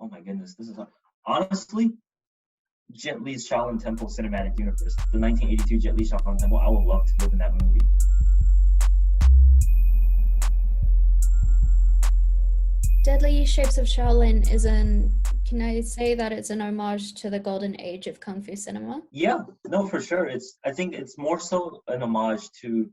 Oh my goodness, this is hard. Honestly, Jet Li's Shaolin Temple cinematic universe, the 1982 Jet Li Shaolin Temple. I would love to live in that movie. Deadly Shapes of Shaolin can I say that it's an homage to the golden age of Kung Fu cinema? Yeah, no, for sure. I think it's more so an homage to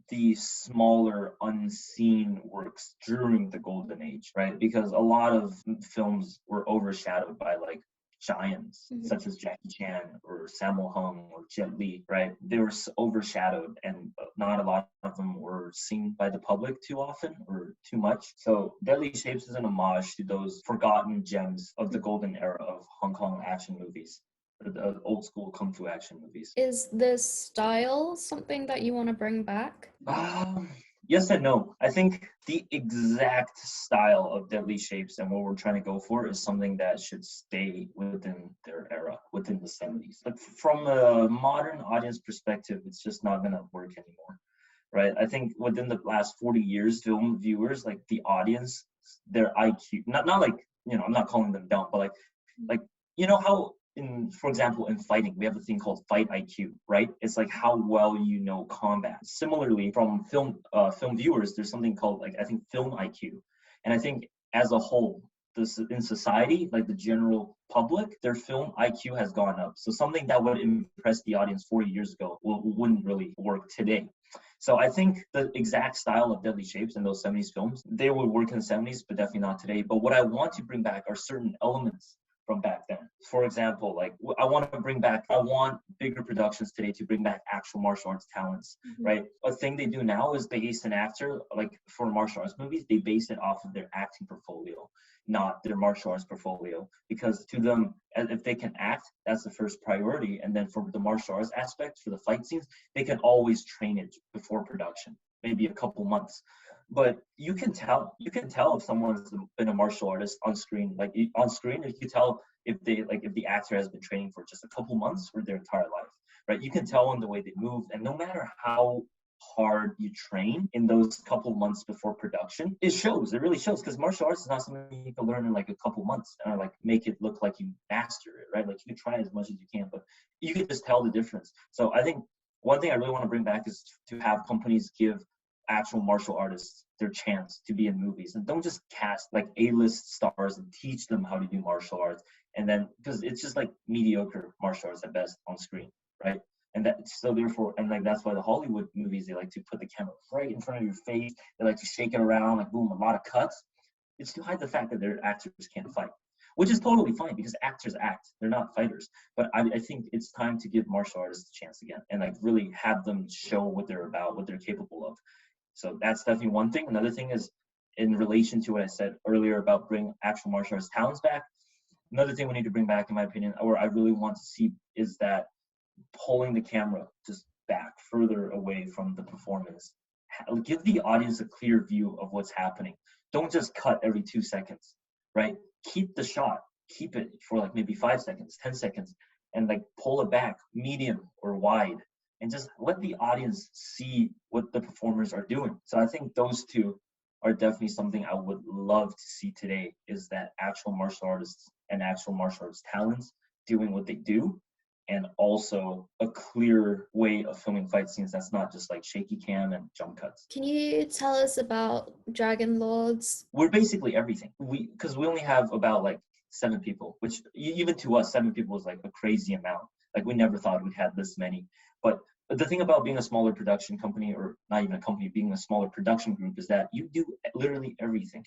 the smaller unseen works during the golden age, right? Because a lot of films were overshadowed by like giants such as Jackie Chan or Sammo Hung or Jet Li, right? They were overshadowed, and not a lot of them were seen by the public too often or too much. So Deadly Shapes is an homage to those forgotten gems of the golden era of Hong Kong action movies, the old school kung fu action movies. Is this style something that you want to bring back? Yes and no. I think the exact style of Deadly Shapes and what we're trying to go for is something that should stay within their era, within the 70s. But from a modern audience perspective, it's just not going to work anymore, right? I think within the last 40 years, film viewers, like the audience, their IQ, not like, I'm not calling them dumb, but like how for example, in fighting, we have a thing called fight IQ, right? It's like how well you know combat. Similarly, from film viewers, there's something called I think film IQ, and I think as a whole, in society, like the general public, their film IQ has gone up. So something that would impress the audience 40 years ago wouldn't really work today. So I think the exact style of Deadly Shapes in those 70s films, they would work in the 70s, but definitely not today. But what I want to bring back are certain elements from back then. For example, I want bigger productions today to bring back actual martial arts talents, right? A thing they do now is they base an actor, like for martial arts movies, they base it off of their acting portfolio, not their martial arts portfolio, because to them, if they can act, that's the first priority. And then for the martial arts aspect, for the fight scenes, they can always train it before production, maybe a couple months. But you can tell if someone's been a martial artist on screen. Like on screen, you can tell if the actor has been training for just a couple months or their entire life, right? You can tell in the way they move, and no matter how hard you train in those couple months before production, it shows. It really shows, because martial arts is not something you can learn in like a couple months or like make it look like you master it, right? Like you can try as much as you can, but you can just tell the difference. So I think one thing I really want to bring back is to have companies give actual martial artists their chance to be in movies, and don't just cast like A-list stars and teach them how to do martial arts, and then because it's just like mediocre martial arts at best on screen, right? And that's why the Hollywood movies, they like to put the camera right in front of your face. They like to shake it around, like boom, a lot of cuts. It's to hide the fact that their actors can't fight, which is totally fine because actors act, they're not fighters. But I think it's time to give martial artists a chance again and like really have them show what they're about, what they're capable of. So that's definitely one thing. Another thing is in relation to what I said earlier about bringing actual martial arts talents back. Another thing we need to bring back, in my opinion, or I really want to see, is that pulling the camera just back further away from the performance. Give the audience a clear view of what's happening. Don't just cut every 2 seconds, right? Keep the shot. Keep it for like maybe 5 seconds, 10 seconds, and like pull it back medium or wide, and just let the audience see what the performers are doing. So I think those two are definitely something I would love to see today, is that actual martial artists and actual martial arts talents doing what they do, and also a clear way of filming fight scenes that's not just like shaky cam and jump cuts. Can you tell us about Dragon Lords? We're basically everything. Because we only have about like 7 people, which even to us, 7 people is like a crazy amount. Like we never thought we'd have this many. But the thing about being a smaller production company, or not even a company, being a smaller production group, is that you do literally everything,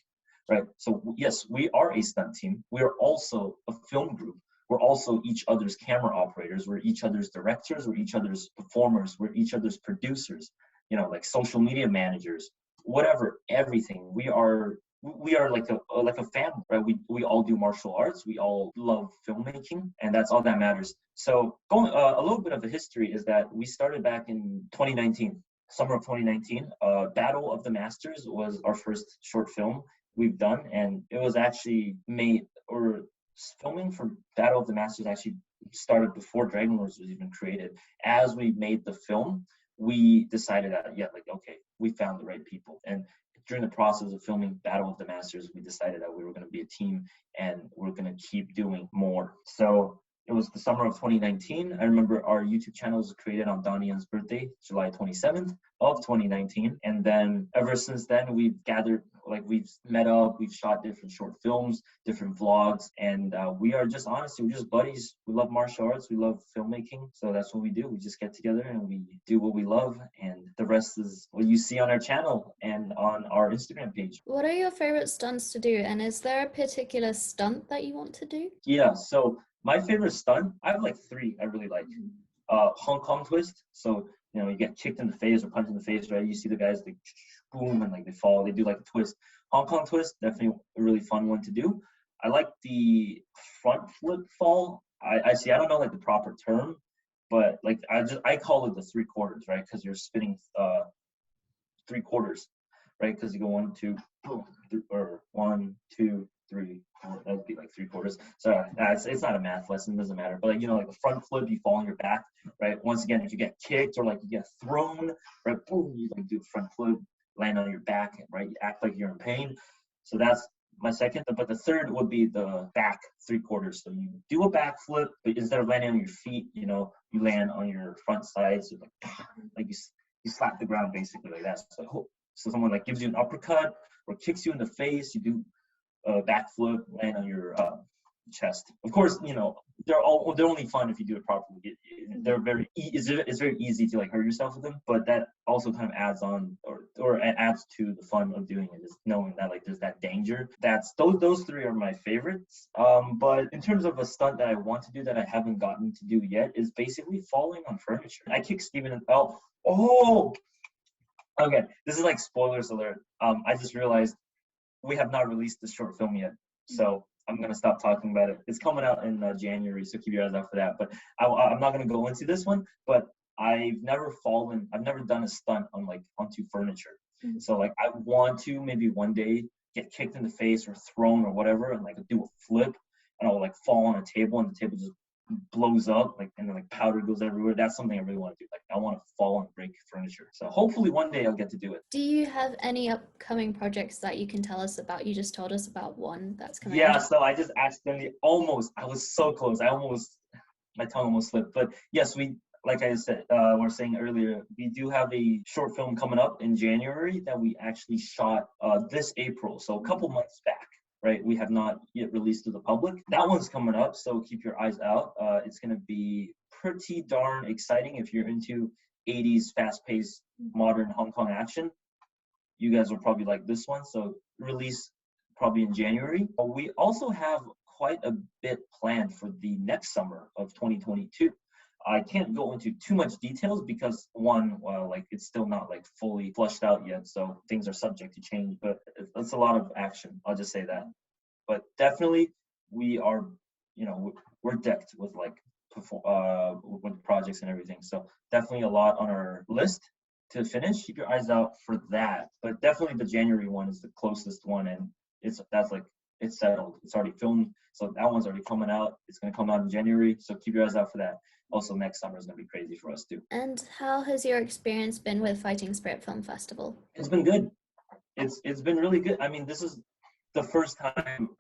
right? So yes, we are a stunt team. We are also a film group. We're also each other's camera operators. We're each other's directors. We're each other's performers. We're each other's producers, like social media managers, whatever, everything. We are like a family, right? We all do martial arts. We all love filmmaking, and that's all that matters. So going a little bit of a history is that we started back in 2019, summer of 2019. Battle of the Masters was our first short film we've done, and it was actually filming for Battle of the Masters actually started before Dragon Lords was even created. As we made the film, we decided that, okay, we found the right people. And during the process of filming Battle of the Masters, we decided that we were going to be a team and we're going to keep doing more. So it was the summer of 2019. I remember our YouTube channel was created on Danian's birthday, July 27th of 2019. And then ever since then, we've gathered, like we've met up, we've shot different short films, different vlogs, and we are just honestly, we're just buddies. We love martial arts, we love filmmaking. So that's what we do. We just get together and we do what we love. And the rest is what you see on our channel and on our Instagram page. What are your favorite stunts to do? And is there a particular stunt that you want to do? Yeah, so my favorite stunt, I have like 3 I really like. Hong Kong twist. So, you know, you get kicked in the face or punched in the face, right? You see the guys, like, boom, and like they fall. They do like a twist. Hong Kong twist, definitely a really fun one to do. I like the front flip fall. I see, I don't know like the proper term, but like I call it the 3/4, right? Because you're spinning 3/4, right? Because you go 1, 2, boom, or 1, 2, 3, 4. That would be like 3/4. So it's not a math lesson, doesn't matter. But like, you know, like a front flip, you fall on your back, right? Once again, if you get kicked or like you get thrown, right? Boom, you like do a front flip, land on your back, right? You act like you're in pain. So that's my second. But the third would be the back 3/4. So you do a back flip, but instead of landing on your feet, you know, you land on your front side. So like you slap the ground basically like that. So someone like gives you an uppercut or kicks you in the face, you do a backflip, land on your chest. Of course, you know, they're only fun if you do it properly. It's very easy to like hurt yourself with them, but that also kind of adds on or adds to the fun of doing it, is knowing that like there's that danger. That's those 3 are my favorites. But in terms of a stunt that I want to do that I haven't gotten to do yet is basically falling on furniture. I kicked Steven and okay, this is like spoilers alert. I just realized we have not released the short film yet, so I'm going to stop talking about it. It's coming out in January, so keep your eyes out for that. But I'm not going to go into this one, but I've never done a stunt onto furniture. Mm-hmm. So like I want to maybe one day get kicked in the face or thrown or whatever and like do a flip and I'll like fall on a table and the table just blows up and then like powder goes everywhere. That's something I really want to do. Like I want to fall and break furniture. So hopefully one day I'll get to do it. Do you have any upcoming projects that you can tell us about? You just told us about one that's coming out. Yeah, so I just accidentally I was so close. My tongue almost slipped. But yes, like I said, we're saying earlier, we do have a short film coming up in January that we actually shot this April. So a couple months back. Right, we have not yet released to the public. That one's coming up, so keep your eyes out. It's going to be pretty darn exciting if you're into 80s fast-paced modern Hong Kong action. You guys will probably like this one, so release probably in January. But we also have quite a bit planned for the next summer of 2022. I can't go into too much details because it's still not like fully flushed out yet, so things are subject to change, but it's a lot of action, I'll just say that. But definitely we are, you know, we're decked with with projects and everything, so definitely a lot on our list to finish. Keep your eyes out for that, but definitely the January one is the closest one, and it's settled. It's already filmed, so that one's already coming out. It's going to come out in January, so keep your eyes out for that. Also, next summer is going to be crazy for us too. And how has your experience been with Fighting Spirit Film Festival? It's been good. It's been really good. I mean, this is the first time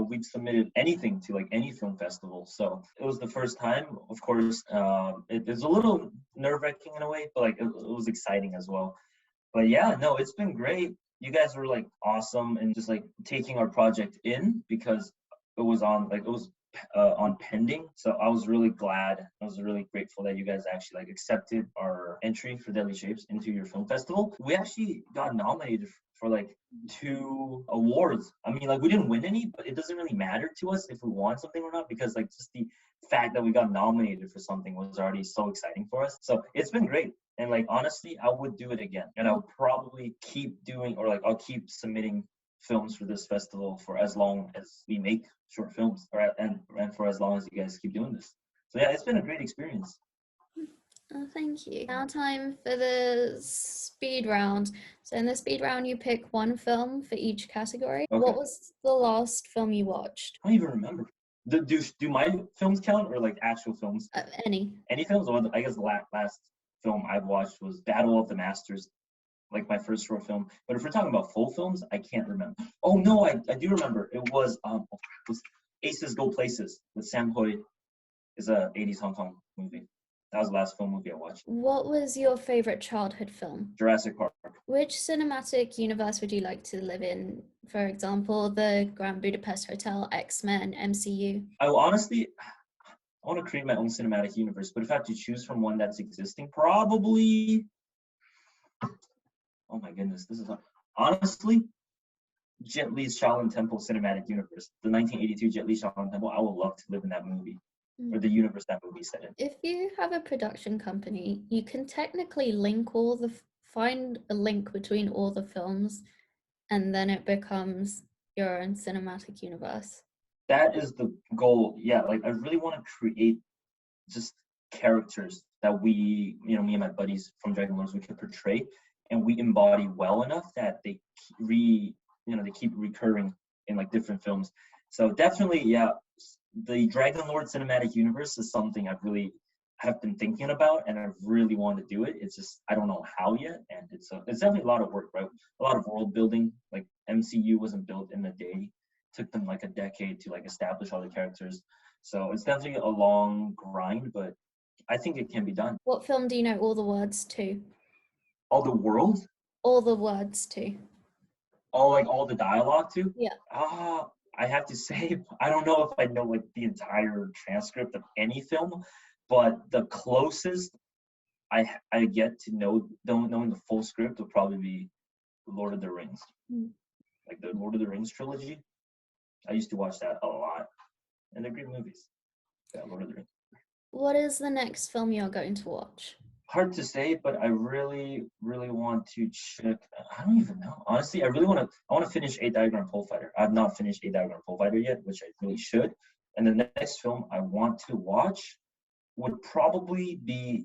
we've submitted anything to like any film festival, so it was the first time. Of course, it was a little nerve-wracking in a way, but like it was exciting as well. But yeah, no, it's been great. You guys were like awesome and just like taking our project in because it was on pending. So I was really glad. I was really grateful that you guys actually like accepted our entry for Deadly Shapes into your film festival. We actually got nominated for like 2 awards. I mean, like we didn't win any, but it doesn't really matter to us if we won something or not, because like just the fact that we got nominated for something was already so exciting for us. So it's been great. And like honestly, I would do it again. And I'll probably keep doing, or like I'll keep submitting films for this festival for as long as we make short films, and for as long as you guys keep doing this. So yeah, it's been a great experience. Oh, thank you. Now time for the speed round. So in the speed round, you pick one film for each category. Okay. What was the last film you watched? I don't even remember. Do my films count or like actual films? Any. Any films? Well, I guess the last film I've watched was Battle of the Masters. like my first short film. But if we're talking about full films, I can't remember. Oh no, I do remember. It was Aces Go Places with Sam Hui. Is a 80s Hong Kong movie. That was the last film movie I watched. What was your favorite childhood film? Jurassic Park. Which cinematic universe would you like to live in? For example, the Grand Budapest Hotel, X-Men, MCU. I want to create my own cinematic universe, but if I have to choose from one that's existing, probably. Oh my goodness, this is honestly Jet Li's Shaolin Temple cinematic universe, the 1982 Jet Li Shaolin Temple. I would love to live in that movie. Or the universe that movie set in. If you have a production company, you can technically find a link between all the films, and then it becomes your own cinematic universe. That is the goal. Yeah, like I really want to create just characters that we, me and my buddies from Dragon Lords, we could portray, and we embody well enough that they keep recurring in like different films. So definitely, yeah. The Dragon Lord cinematic universe is something have been thinking about, and I really want to do it. It's just I don't know how yet, and it's definitely a lot of work, right? A lot of world building. Like MCU wasn't built in a day; it took them like a decade to like establish all the characters. So it's definitely a long grind, but I think it can be done. What film do you know all the words to? All the world? All the words to. All the dialogue to? Yeah. I have to say, I don't know if I know like the entire transcript of any film, but the closest I get to knowing the full script would probably be Lord of the Rings. Like the Lord of the Rings trilogy. I used to watch that a lot. And they're great movies. Yeah, Lord of the Rings. What is the next film you're going to watch? Hard to say, but I really, really want to check. I don't even know. Honestly, I want to finish 8-Diagram Pole Fighter. I've not finished 8-Diagram Pole Fighter yet, which I really should. And the next film I want to watch would probably be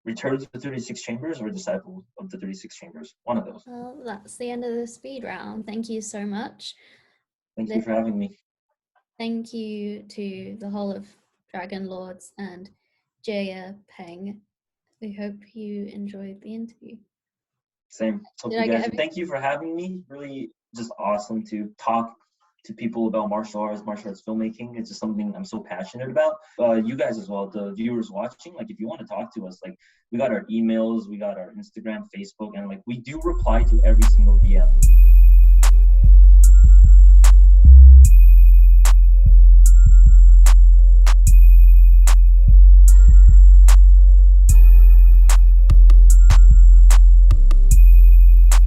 Return to the 36 Chambers or Disciple of the 36 Chambers. One of those. Well, that's the end of the speed round. Thank you so much. Thank you for having me. Thank you to the whole of Dragon Lords and Jiachen Peng. We hope you enjoyed the interview. Same. Hope you guys. Thank you for having me. Really just awesome to talk to people about martial arts filmmaking. It's just something I'm so passionate about. You guys as well, the viewers watching, like if you want to talk to us, like we got our emails, we got our Instagram, Facebook, and like we do reply to every single DM.